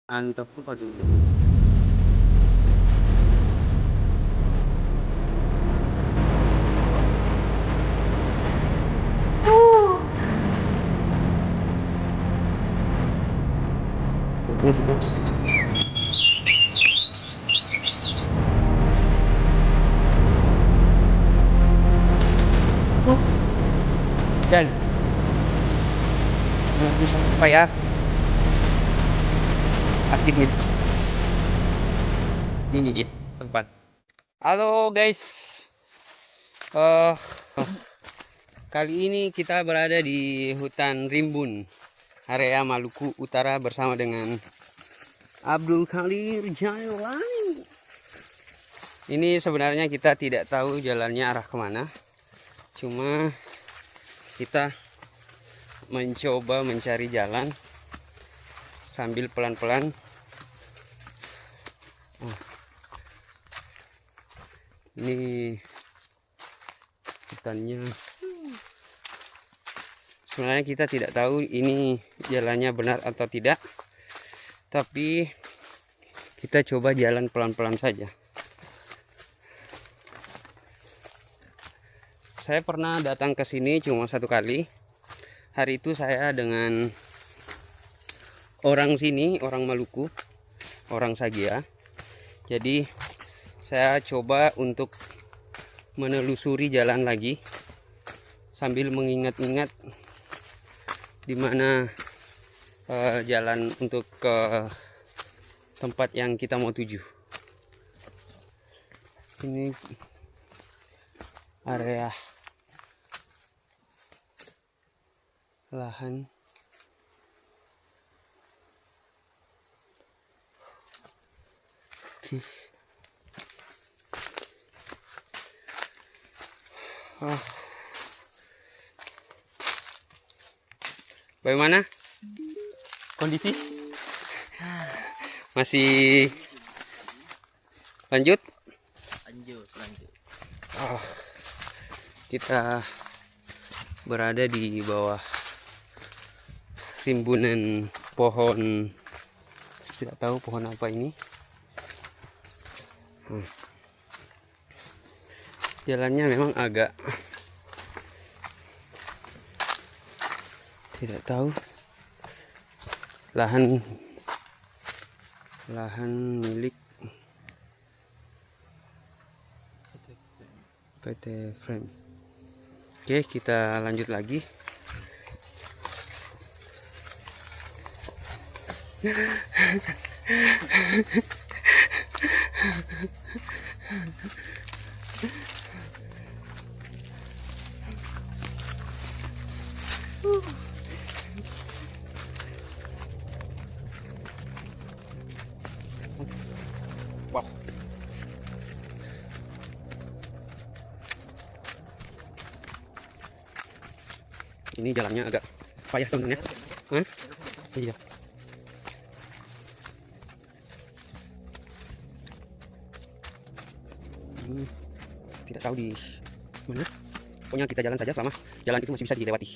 Mantap apa tuh? Dan apa ya? Akhirnya ini dia tempat. Halo guys, eh kali ini kita berada di hutan Rimbun, area Maluku Utara bersama dengan Abdul Khalir Jailani. Ini sebenarnya kita tidak tahu jalannya arah kemana, cuma kita mencoba mencari jalan sambil pelan-pelan. Ini hutannya. Sebenarnya kita tidak tahu ini jalannya benar atau tidak, tapi kita coba jalan pelan-pelan saja. Saya pernah datang ke sini cuma satu kali. Hari itu saya dengan orang sini, orang Maluku, orang Sagia. Jadi saya coba untuk menelusuri jalan lagi sambil mengingat-ingat di mana jalan untuk ke tempat yang kita mau tuju. Ini area lahan bagaimana kondisi? Masih lanjut? Lanjut. Kita berada di bawah timbunan pohon, tidak tahu pohon apa ini. Jalannya memang agak tidak tahu. Lahan milik PT Frame. Oke, kita lanjut lagi. Wow. Ini jalannya agak payah teman-teman ya. Hah? Iya. Tidak tahu di mana. Pokoknya kita jalan saja selama jalan itu masih bisa dilewati.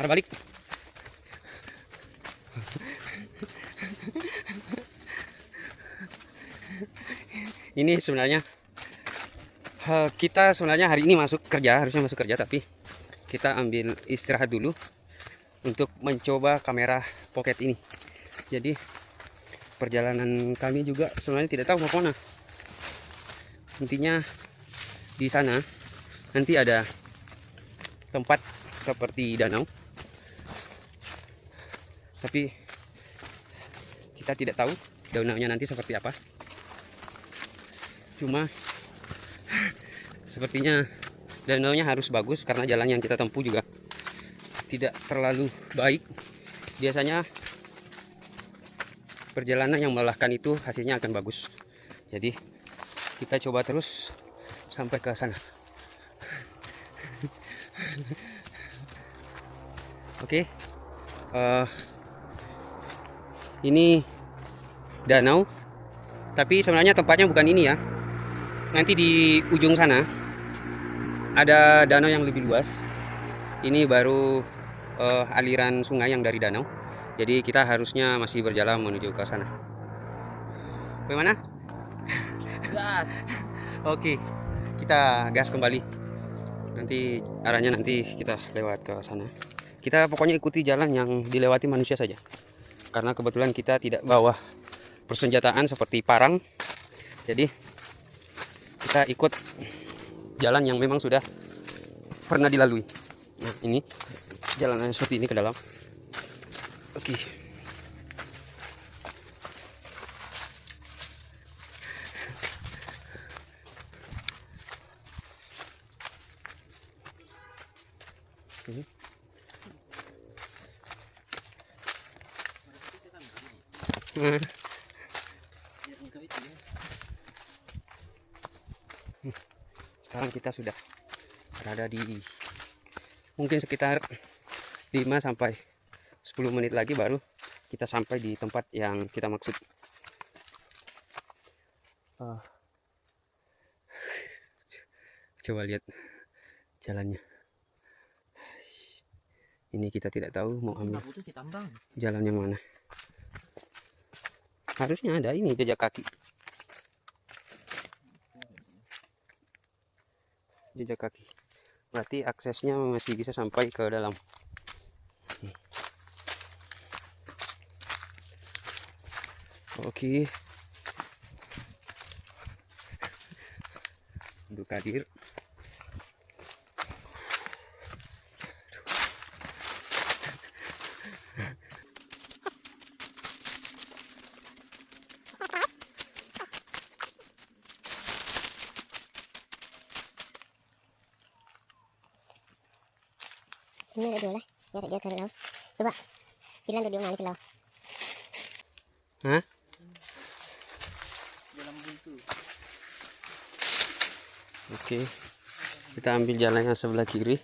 Arah balik. Ini sebenarnya kita sebenarnya hari ini harusnya masuk kerja, tapi kita ambil istirahat dulu untuk mencoba kamera pocket ini. Jadi perjalanan kami juga sebenarnya tidak tahu mau kemana. Intinya di sana nanti ada tempat seperti danau, tapi kita tidak tahu danaunya nanti seperti apa. Cuma sepertinya danaunya harus bagus karena jalan yang kita tempuh juga tidak terlalu baik. Biasanya perjalanan yang melelahkan itu hasilnya akan bagus. Jadi kita coba terus sampai ke sana. Oke. Ini danau, tapi sebenarnya tempatnya bukan ini ya. Nanti di ujung sana ada danau yang lebih luas. Ini baru aliran sungai yang dari danau. Jadi kita harusnya masih berjalan menuju ke sana. Bagaimana? Gas. Oke, kita gas kembali. Nanti arahnya nanti kita lewat ke sana. Kita pokoknya ikuti jalan yang dilewati manusia saja. Karena kebetulan kita tidak bawa persenjataan seperti parang. Jadi kita ikut jalan yang memang sudah pernah dilalui. Nah, ini jalanan seperti ini ke dalam. Oke. Ini. Sekarang kita sudah berada di mungkin sekitar 5 sampai 10 menit lagi baru kita sampai di tempat yang kita maksud. Coba lihat jalannya. Ini kita tidak tahu mau ambil jalan yang mana. Harusnya ada ini jejak kaki. Jejak kaki. Berarti aksesnya masih bisa sampai ke dalam. Oke. Untuk hadir. Ini ada dua lah, ya ada dia ke laut. Coba, bilang dia ngalih ke laut. Hah? Jalan buntu. Oke. Kita ambil jalan yang sebelah kiri.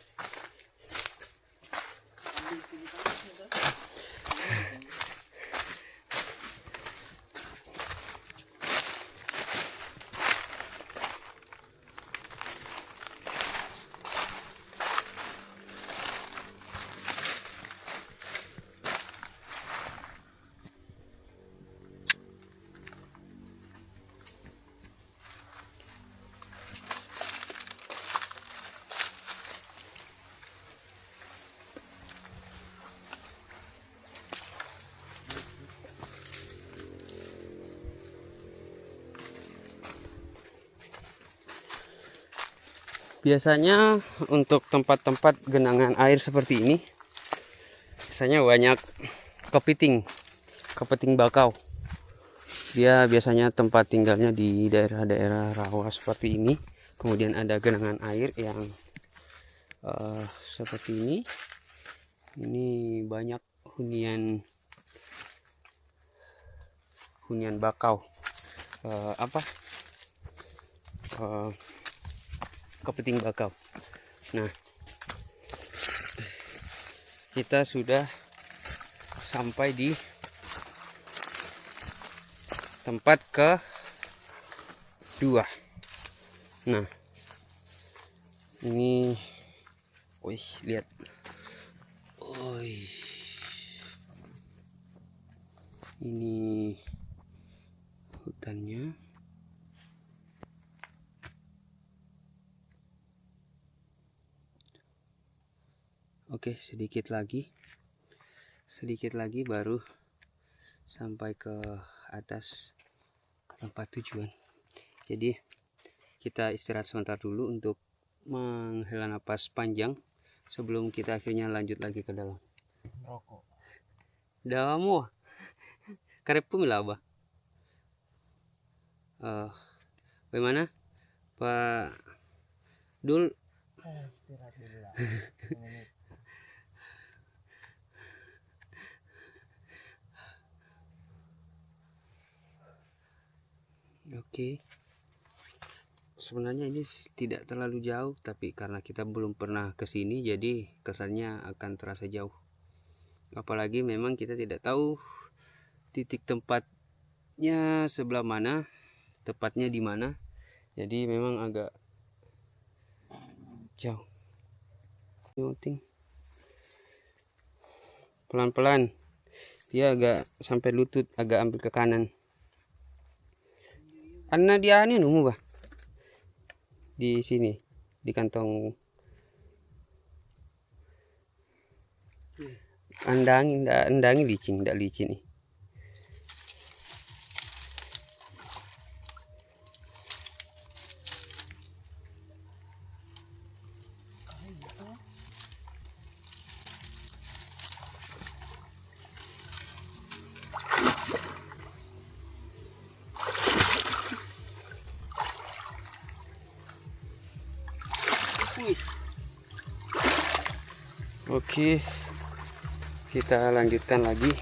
Biasanya untuk tempat-tempat genangan air seperti ini biasanya banyak kepiting bakau. Dia biasanya tempat tinggalnya di daerah-daerah rawa seperti ini. Kemudian ada genangan air yang seperti ini. Ini banyak hunian bakau. Kepiting bakau. Nah, kita sudah sampai di tempat kedua. Nah, ini, wih, lihat, wih, ini hutannya. Oke, sedikit lagi baru sampai ke atas ke tempat tujuan. Jadi kita istirahat sebentar dulu untuk menghela napas panjang sebelum kita akhirnya lanjut lagi ke dalam. Rokok. Damu karep pumila ba? Bagaimana Pak Dul? Istirahat dulu lah. Oke. Sebenarnya ini tidak terlalu jauh, tapi karena kita belum pernah ke sini jadi kesannya akan terasa jauh. Apalagi memang kita tidak tahu titik tempatnya sebelah mana, tepatnya di mana. Jadi memang agak hijau. Nyuting. Pelan-pelan. Dia agak sampai lutut, agak ambil ke kanan. Karena dia ini nunggu bah. Di sini, di kantong. Andangi licin, enggak licin nih. Oke, kita lanjutkan lagi.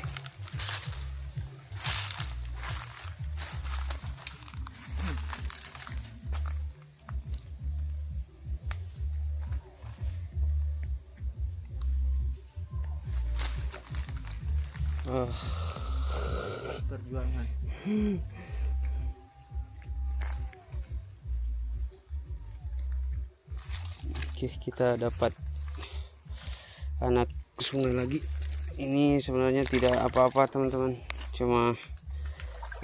Perjuangan. Oke, kita dapat anak sungai lagi. Ini sebenarnya tidak apa-apa teman-teman, cuma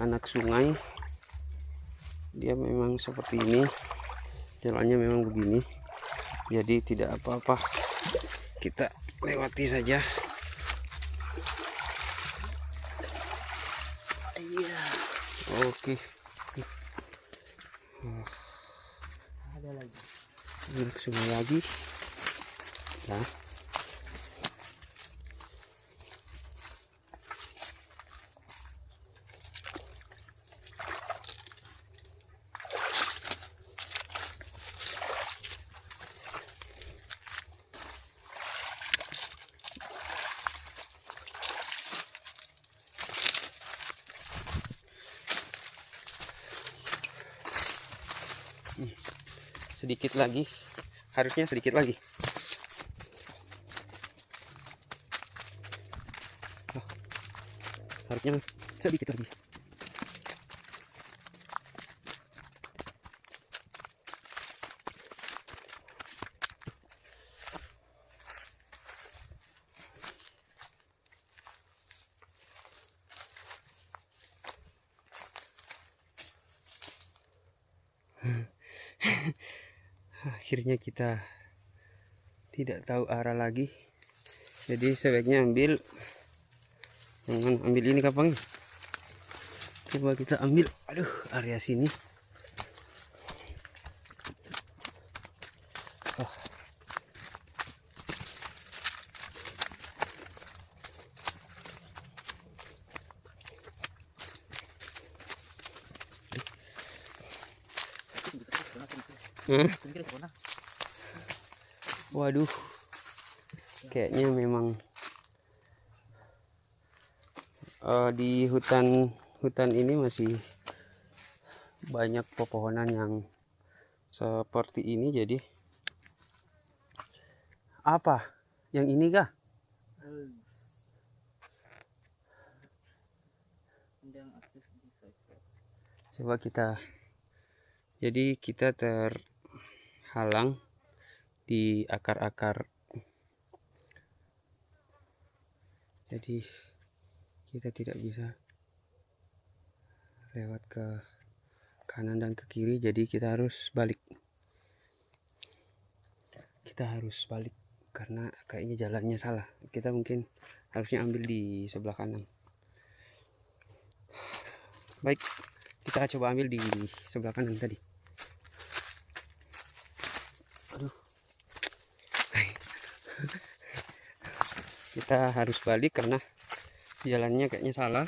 anak sungai. Dia memang seperti ini, jalannya memang begini, jadi tidak apa-apa, kita lewati saja. Iya. Oke. Ada lagi. Anak sungai lagi ya. Sedikit lagi, harusnya sedikit lagi. Harusnya sedikit lagi. Akhirnya kita tidak tahu arah lagi, jadi sebaiknya jangan ambil ini kapangnya. Coba kita ambil, aduh, area sini. Waduh, kayaknya memang di hutan ini masih banyak pepohonan yang seperti ini. Jadi apa yang ini kah? Coba kita, jadi kita terhalang di akar-akar, jadi kita tidak bisa lewat ke kanan dan ke kiri, jadi kita harus balik karena kayaknya jalannya salah. Kita mungkin harusnya ambil di sebelah kanan. Baik, kita coba ambil di sebelah kanan tadi. Aduh. Kita harus balik karena jalannya kayaknya salah.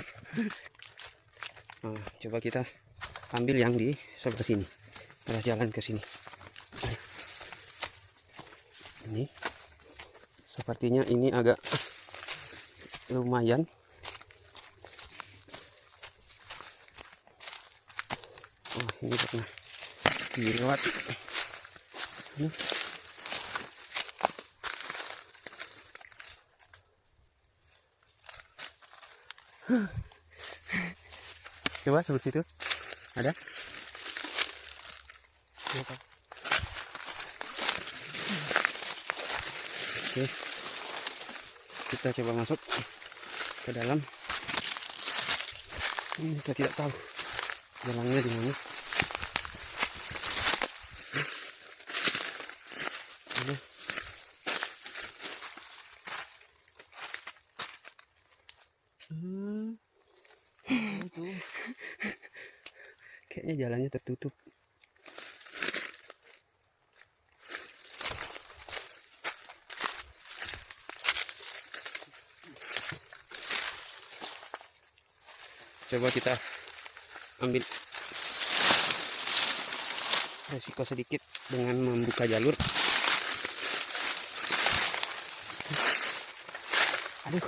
Nah, coba kita ambil yang di sebelah sini, arah jalan ke sini. Ini sepertinya ini agak lumayan. Oh, ini pernah dilewati. Coba sebelah situ ada. Oke, kita coba masuk ke dalam. Kita tidak tahu jalannya di mana. Aduh. Itu. Kayaknya jalannya tertutup. Coba kita ambil resiko sedikit dengan membuka jalur. Aduh.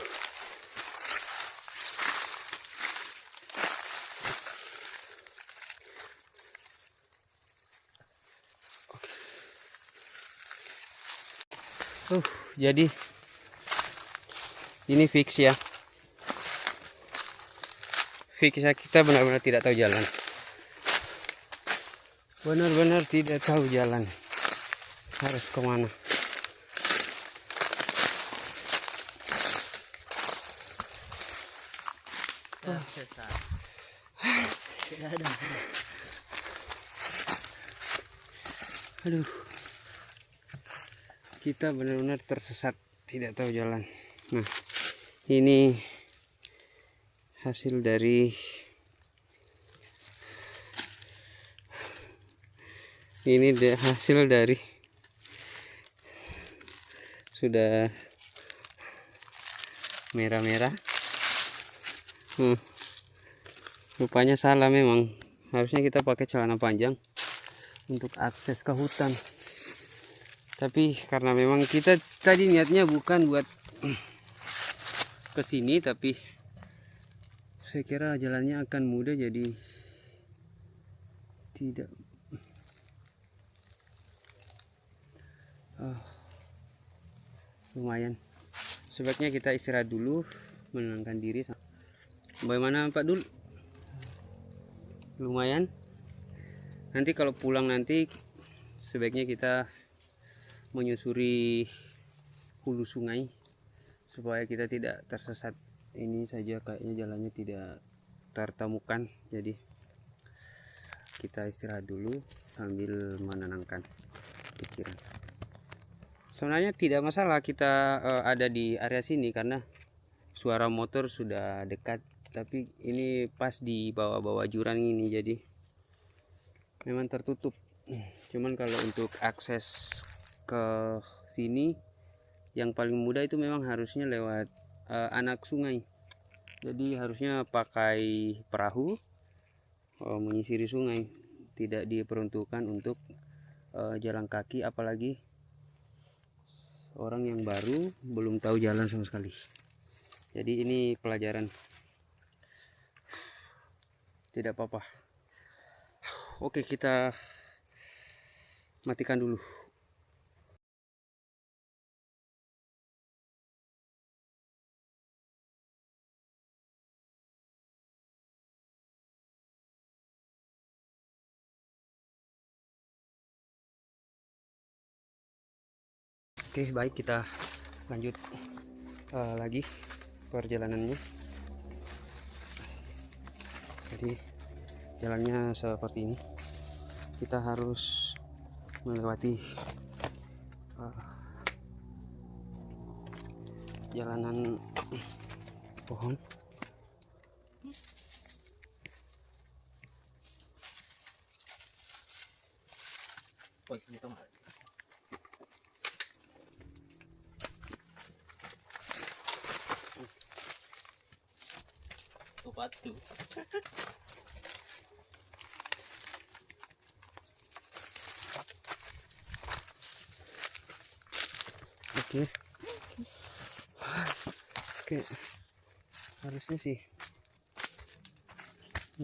Jadi ini fix ya. Fix ya, kita benar-benar tidak tahu jalan. Benar-benar tidak tahu jalan. Harus kemana? Tersesat. Tidak ada. Aduh. Kita benar-benar tersesat, tidak tahu jalan. Nah, ini hasil dari sudah merah-merah. Rupanya salah memang. Harusnya kita pakai celana panjang untuk akses ke hutan. Tapi karena memang kita tadi niatnya bukan buat ke sini, tapi saya kira jalannya akan mudah, jadi tidak. Lumayan. Sebaiknya kita istirahat dulu, menenangkan diri. Bagaimana Pak Dul? Lumayan. Nanti kalau pulang nanti sebaiknya kita menyusuri hulu sungai supaya kita tidak tersesat. Ini saja kayaknya jalannya tidak tertemukan, jadi kita istirahat dulu sambil menenangkan pikiran. Sebenarnya tidak masalah kita ada di area sini karena suara motor sudah dekat, tapi ini pas di bawah-bawah jurang ini, jadi memang tertutup. Cuman kalau untuk akses ke sini yang paling mudah itu memang harusnya lewat anak sungai. Jadi harusnya pakai perahu menyisiri sungai, tidak diperuntukkan untuk jalan kaki, apalagi orang yang baru belum tahu jalan sama sekali. Jadi ini pelajaran. Tidak apa-apa. Oke, kita matikan dulu. Oke, baik, kita lanjut lagi perjalanannya. Jadi jalannya seperti ini. Kita harus melewati jalanan pohon. Posisi itu batu. Oke. Oke. Harusnya sih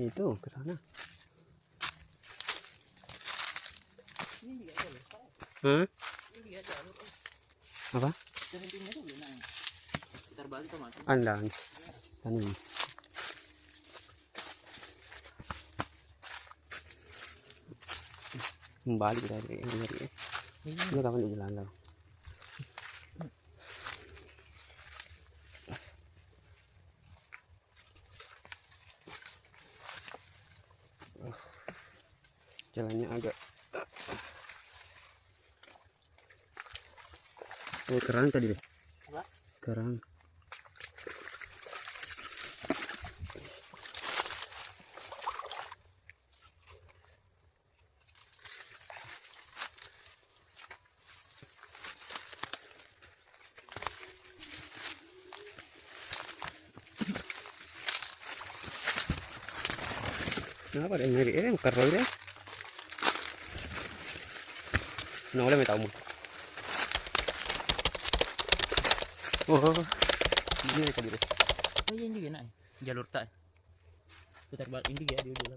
itu ke sana. Hah? Apa? Andang. Tanam. Kembali kita dari ini. Ini kapan jalan lah. jalannya agak kerang tadi deh. Apa? Kerang. Kenapa ada yang nyari? Karol deh. Nah, oleh tahu. Oh, ini tadi deh. Oh iya, ini juga nak. Jalur tak. Putar balik ini dia dulu.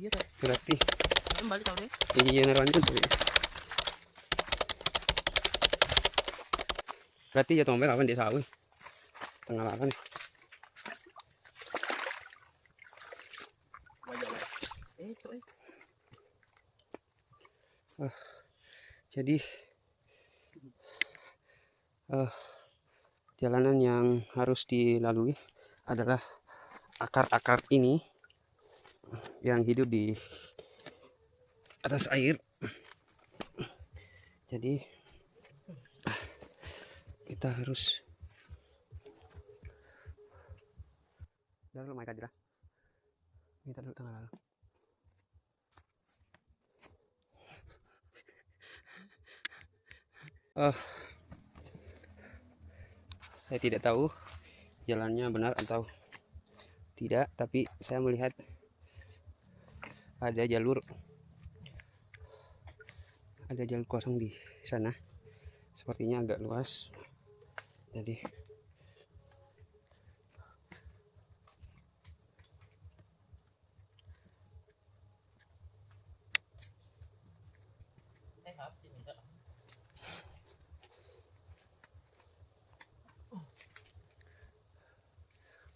Iya tak. Berarti Balik tahu deh. iya naruhannya tuh. Berarti ya tombel kapan dia sawi. Tengah lapan. Itu Jadi jalanan yang harus dilalui adalah akar-akar ini yang hidup di atas air. Jadi kita harus dulu mereka dirah. Kita dulu tengah lalu. Saya tidak tahu jalannya benar atau tidak, tapi saya melihat ada jalur kosong di sana. Sepertinya agak luas. Jadi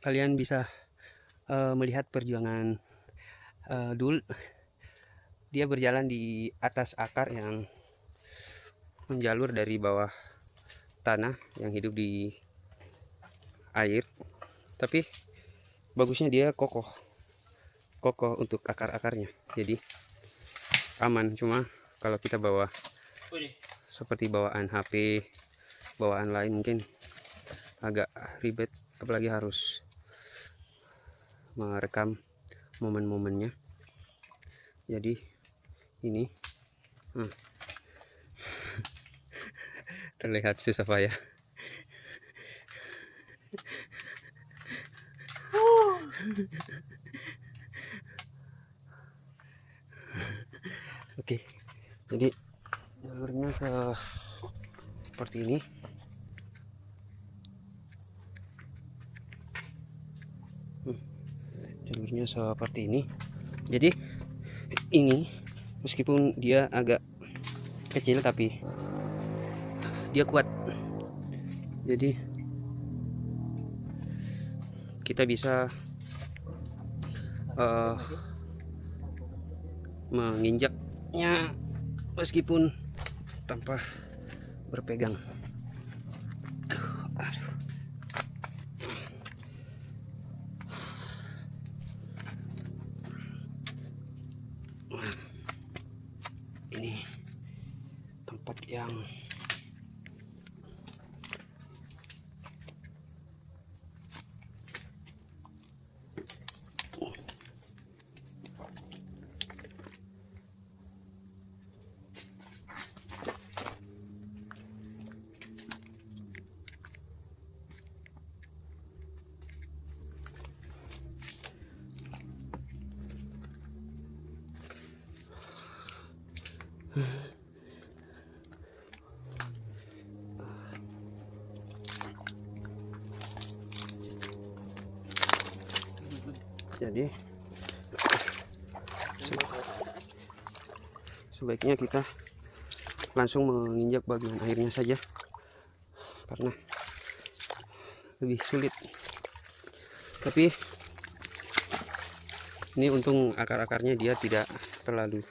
kalian bisa melihat perjuangan Dul. Dia berjalan di atas akar yang menjalur dari bawah tanah yang hidup di air, tapi bagusnya dia kokoh untuk akar-akarnya, jadi aman. Cuma kalau kita bawa seperti bawaan HP, bawaan lain mungkin agak ribet, apalagi harus merekam momen-momennya. Jadi ini terlihat susah payah. Oke, jadi jalurnya seperti ini. Jalurnya seperti ini. Jadi ini meskipun dia agak kecil tapi dia kuat. Jadi kita bisa menginjaknya meskipun tanpa berpegang. Aduh. Ini tempat yang jadi sebaiknya kita langsung menginjak bagian airnya saja karena lebih sulit. Tapi ini untung akar-akarnya dia tidak terlalu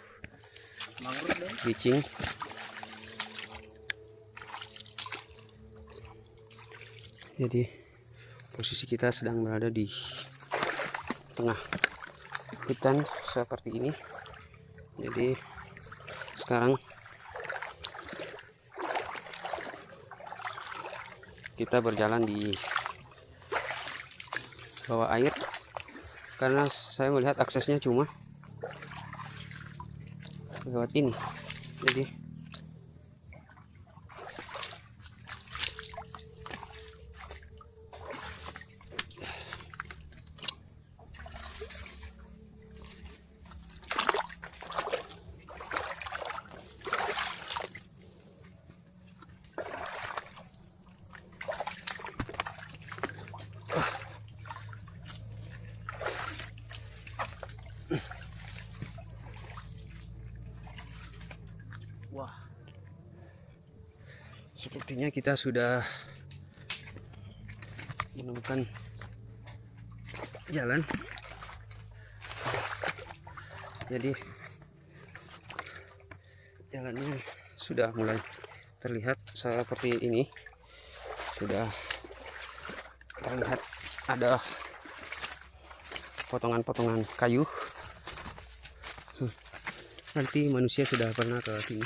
licin. Jadi posisi kita sedang berada di tengah hutan seperti ini. Jadi sekarang kita berjalan di bawah air karena saya melihat aksesnya cuma lewat ini. Jadi Wah, sepertinya kita sudah menemukan jalan. Jadi jalannya sudah mulai terlihat seperti ini. Sudah terlihat ada potongan-potongan kayu. Nanti manusia sudah pernah ke sini.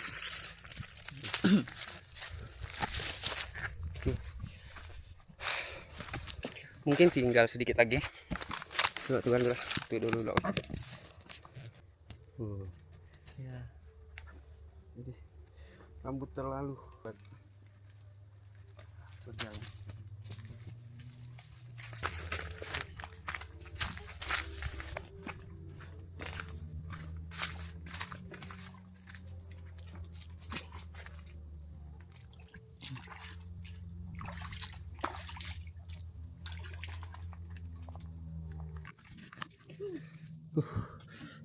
Mungkin tinggal sedikit lagi. Tuh dulu. ya. Jadi rambut terlalu berjalan.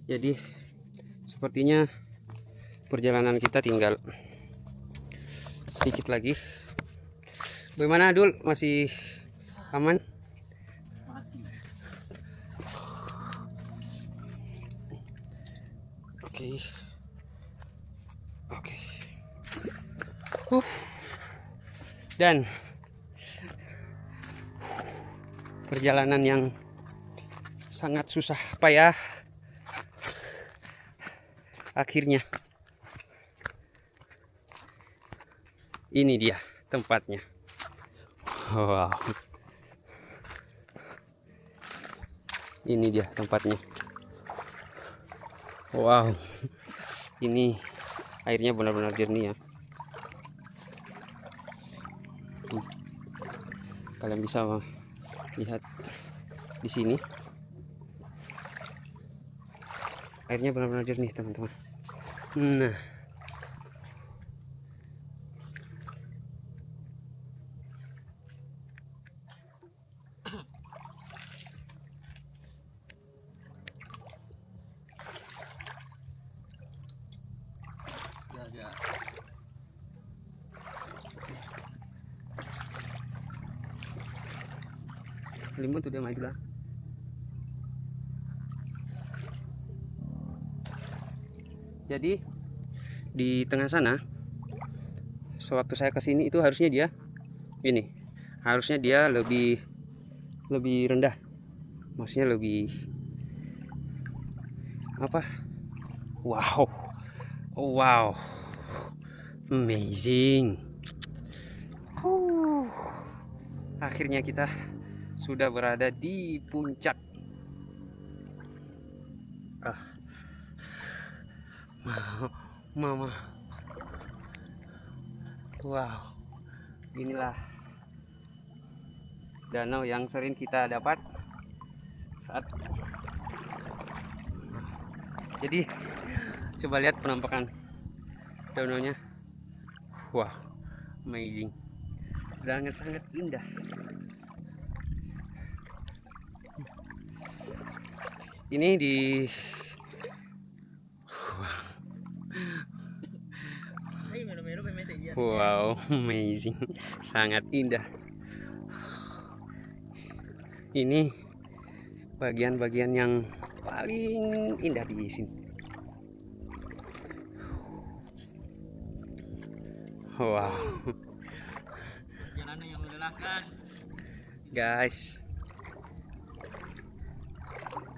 Jadi sepertinya perjalanan kita tinggal sedikit lagi. Bagaimana Dul? Masih aman? Masih. Oke. Dan perjalanan yang sangat susah payah akhirnya ini dia tempatnya. Wow, ini dia tempatnya. Wow, ini airnya benar-benar jernih ya. Kalian bisa lihat di sini airnya benar-benar jernih teman-teman. Nah, Ya. limun tuh dia maju lah. Jadi di tengah sana, sewaktu saya kesini itu harusnya dia ini, harusnya dia lebih rendah, maksudnya lebih apa? Wow, amazing. Akhirnya kita sudah berada di puncak. Mama. Wow. Inilah danau yang sering kita dapat saat. Jadi coba lihat penampakan danaunya. Wah, amazing. Sangat-sangat indah. Ini di wow, amazing. Sangat indah. Ini bagian-bagian yang paling indah di sini. Wow. Jalanan yang melelahkan. Guys.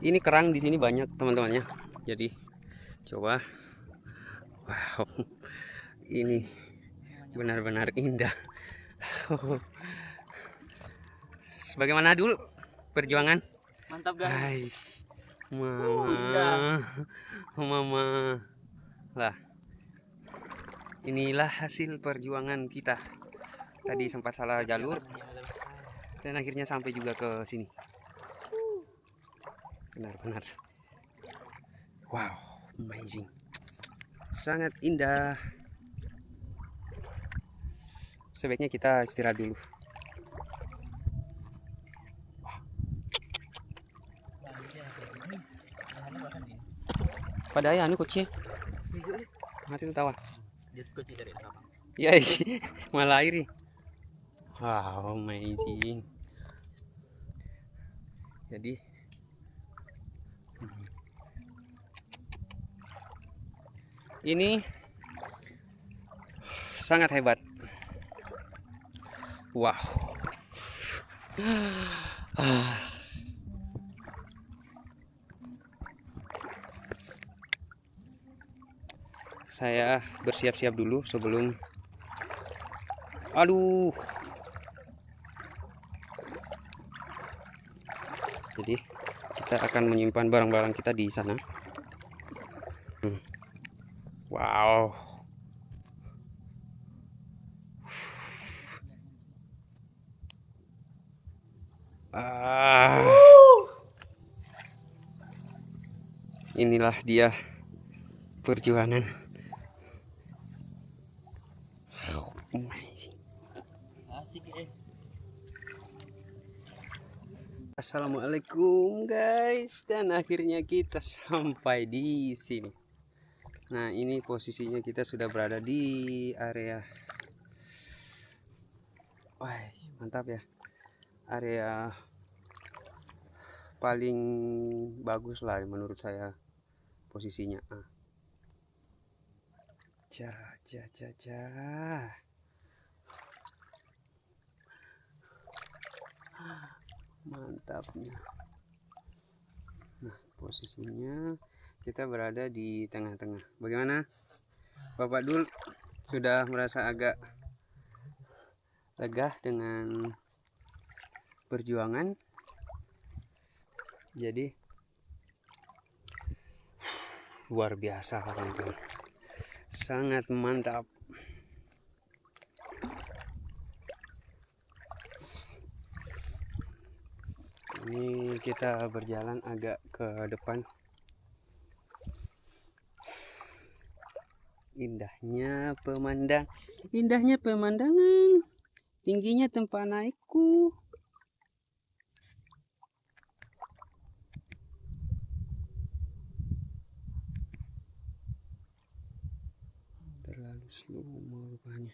Ini kerang di sini banyak teman-teman ya. Jadi Coba. Wow, ini benar-benar indah. Bagaimana dulu perjuangan? Mantap guys. Hai, indah. mama. Lah, inilah hasil perjuangan kita. Tadi sempat salah jalur dan akhirnya sampai juga ke sini. Benar-benar. Wow, amazing. Sangat indah. Sebaiknya kita istirahat dulu. Pada ayah anu kecil. Mati itu tawa. Dia kecil dari belakang. Ya, malah air. Wow, amazing. Jadi ini sangat hebat. Wow. Saya bersiap-siap dulu sebelum. Aduh. Jadi kita akan menyimpan barang-barang kita di sana. Wow. Inilah dia perjuangan. Asik Assalamualaikum guys, dan akhirnya kita sampai di sini. Nah, ini posisinya kita sudah berada di area. Wah, mantap ya. Area paling bagus lah menurut saya posisinya. Mantapnya. Nah, posisinya kita berada di tengah-tengah. Bagaimana Bapak Dul? Sudah merasa agak lega dengan perjuangan? Jadi luar biasa kawan-kawan, sangat mantap. Ini kita berjalan agak ke depan. Indahnya pemandangan, tingginya tempat naikku. Terlalu slow rupanya.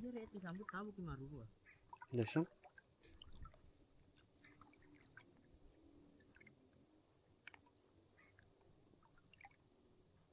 Dia reti sambut tahu ke maru gua. Dasar.